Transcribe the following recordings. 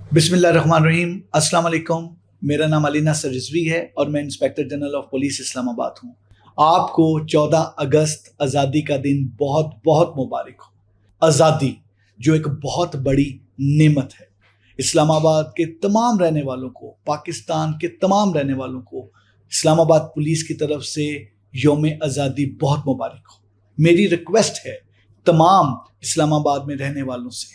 बिस्मिल्लाहिर्रहमानिर्रहीम। अस्सलाम वालेकुम। मेरा नाम अली नासर रिजवी है और मैं inspector general of police Islamabad हूँ। आपको 14 अगस्त आज़ादी का दिन बहुत बहुत मुबारक हो। आज़ादी जो एक बहुत बड़ी नेमत है, इस्लामाबाद के तमाम रहने वालों को, पाकिस्तान के तमाम रहने वालों को इस्लामाबाद पुलिस की तरफ से यौम आज़ादी बहुत मुबारक हो। मेरी रिक्वेस्ट है तमाम इस्लामाबाद में रहने वालों से,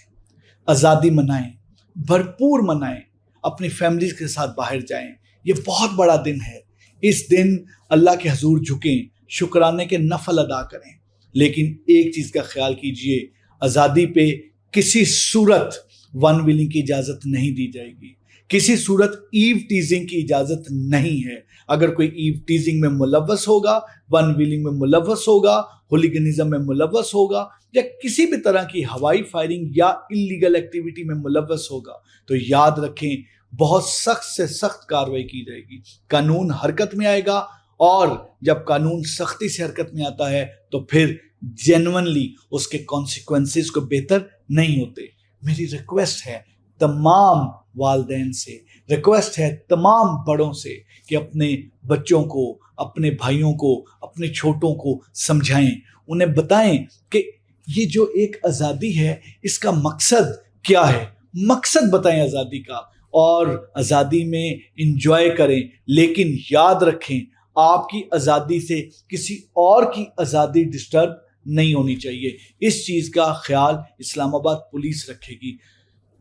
आज़ादी मनाएं, भरपूर मनाएं, अपनी फैमिली के साथ बाहर जाएं। ये बहुत बड़ा दिन है। इस दिन अल्लाह के हजूर झुकें, शुक्राने के नफल अदा करें। लेकिन एक चीज़ का ख्याल कीजिए, आज़ादी पे किसी सूरत वन विलिंग की इजाज़त नहीं दी जाएगी, किसी सूरत ईव टीजिंग की इजाज़त नहीं है। अगर कोई ईव टीजिंग में मुलव्वस होगा, वन विलिंग में मुलव्वस होगा, होलीगनिज्म में मुलव्वस होगा या किसी भी तरह की हवाई फायरिंग या इलीगल एक्टिविटी में मुलव्वस होगा, तो याद रखें बहुत सख्त से सख्त कार्रवाई की जाएगी। कानून हरकत में आएगा और जब कानून सख्ती से हरकत में आता है तो फिर जेन्युइनली उसके कॉन्सिक्वेंसेस को बेहतर नहीं होते। मेरी रिक्वेस्ट है तमाम वालिदैन से, रिक्वेस्ट है तमाम बड़ों से कि अपने बच्चों को, अपने भाइयों को, अपने छोटों को समझाएं, उन्हें बताएं कि ये जो एक आज़ादी है इसका मकसद क्या है। मकसद बताएं आज़ादी का और आज़ादी में इंजॉय करें। लेकिन याद रखें आपकी आज़ादी से किसी और की आज़ादी डिस्टर्ब नहीं होनी चाहिए। इस चीज़ का ख्याल इस्लामाबाद पुलिस रखेगी।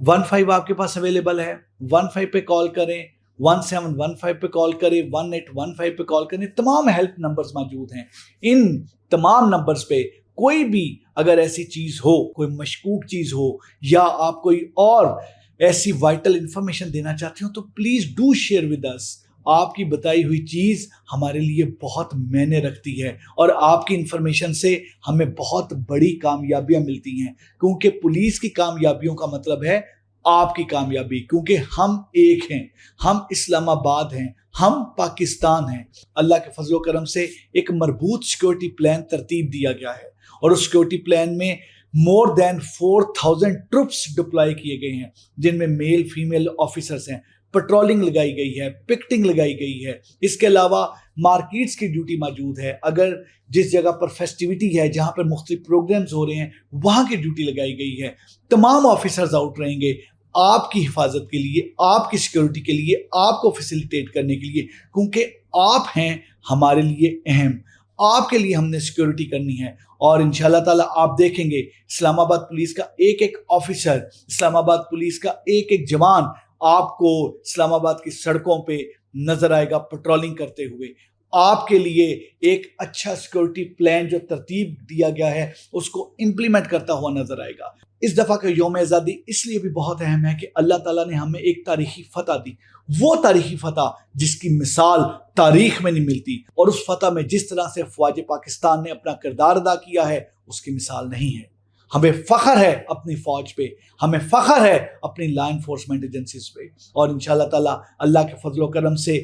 15 आपके पास अवेलेबल है, 15 पे कॉल करें, 1715 पे कॉल करें, 1815 पे कॉल करें। तमाम हेल्प नंबर्स मौजूद हैं। इन तमाम नंबर्स पे कोई भी अगर ऐसी चीज़ हो, कोई मशकूक चीज़ हो या आप कोई और ऐसी वाइटल इंफॉर्मेशन देना चाहते हो तो please do share with us. आपकी बताई हुई चीज़ हमारे लिए बहुत मायने रखती है और आपकी इंफॉर्मेशन से हमें बहुत बड़ी कामयाबियां मिलती हैं, क्योंकि पुलिस की कामयाबियों का मतलब है आपकी कामयाबी। क्योंकि हम एक हैं, हम इस्लामाबाद हैं, हम पाकिस्तान हैं। अल्लाह के फजल करम से एक मरबूत सिक्योरिटी प्लान तरतीब दिया गया है और उस सिक्योरिटी प्लान में मोर देन 4000 ट्रुप्स डिप्लॉय किए गए हैं, जिनमें मेल फीमेल ऑफिसर्स हैं। पेट्रोलिंग लगाई गई है, पिकेटिंग लगाई गई है। इसके अलावा मार्केट्स की ड्यूटी मौजूद है। अगर जिस जगह पर फेस्टिविटी है, जहां पर मुख्तलिफ प्रोग्राम्स हो रहे हैं, वहां की ड्यूटी लगाई गई है। तमाम ऑफिसर्स आउट रहेंगे आपकी हिफाजत के लिए, आपकी सिक्योरिटी के लिए, आपको फैसिलिटेट करने के लिए, क्योंकि आप हैं हमारे लिए अहम। आपके लिए हमने सिक्योरिटी करनी है और इंशाल्लाह ताला आप देखेंगे इस्लामाबाद पुलिस का एक एक ऑफिसर, इस्लामाबाद पुलिस का एक एक जवान आपको इस्लामाबाद की सड़कों पे नजर आएगा पेट्रोलिंग करते हुए। आपके लिए एक अच्छा सिक्योरिटी प्लान जो तरतीब दिया गया है उसको इंप्लीमेंट करता हुआ नजर आएगा। इस दफ़ा का यौम आज़ादी इसलिए भी बहुत अहम है कि अल्लाह ताला ने हमें एक तारीखी फतह दी, वो तारीखी फतह जिसकी मिसाल तारीख में नहीं मिलती, और उस फतह में जिस तरह से फ़ौज पाकिस्तान ने अपना किरदार अदा किया है उसकी मिसाल नहीं है। हमें फ़ख्र है अपनी फ़ौज पे, हमें फ़ख्र है अपनी लॉ इन्फोर्समेंट एजेंसीज पे, और इंशाल्लाह ताला अल्लाह के फजल करम से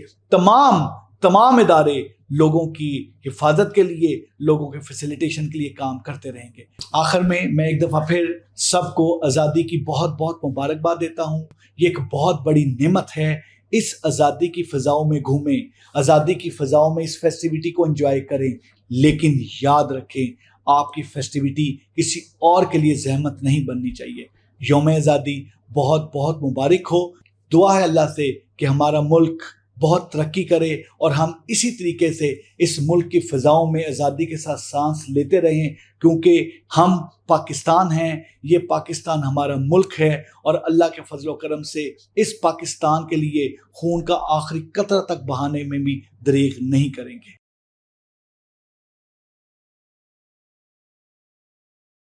तमाम इदारे लोगों की हिफाजत के लिए, लोगों के फैसिलिटेशन के लिए काम करते रहेंगे। आखिर में मैं एक दफ़ा फिर सबको आज़ादी की बहुत बहुत मुबारकबाद देता हूँ। ये एक बहुत बड़ी नेमत है। इस आज़ादी की फ़िज़ाओं में घूमें, आज़ादी की फ़िज़ाओं में इस फेस्टिविटी को एंजॉय करें। लेकिन याद रखें आपकी फेस्टिविटी किसी और के लिए जहमत नहीं बननी चाहिए। यौम आज़ादी बहुत बहुत मुबारक हो। दुआ है अल्लाह से कि हमारा मुल्क बहुत तरक्की करे और हम इसी तरीके से इस मुल्क की फ़िज़ाओं में आज़ादी के साथ सांस लेते रहें, क्योंकि हम पाकिस्तान हैं, ये पाकिस्तान हमारा मुल्क है और अल्लाह के फजल करम से इस पाकिस्तान के लिए खून का आखिरी कतरा तक बहाने में भी दरेग नहीं करेंगे।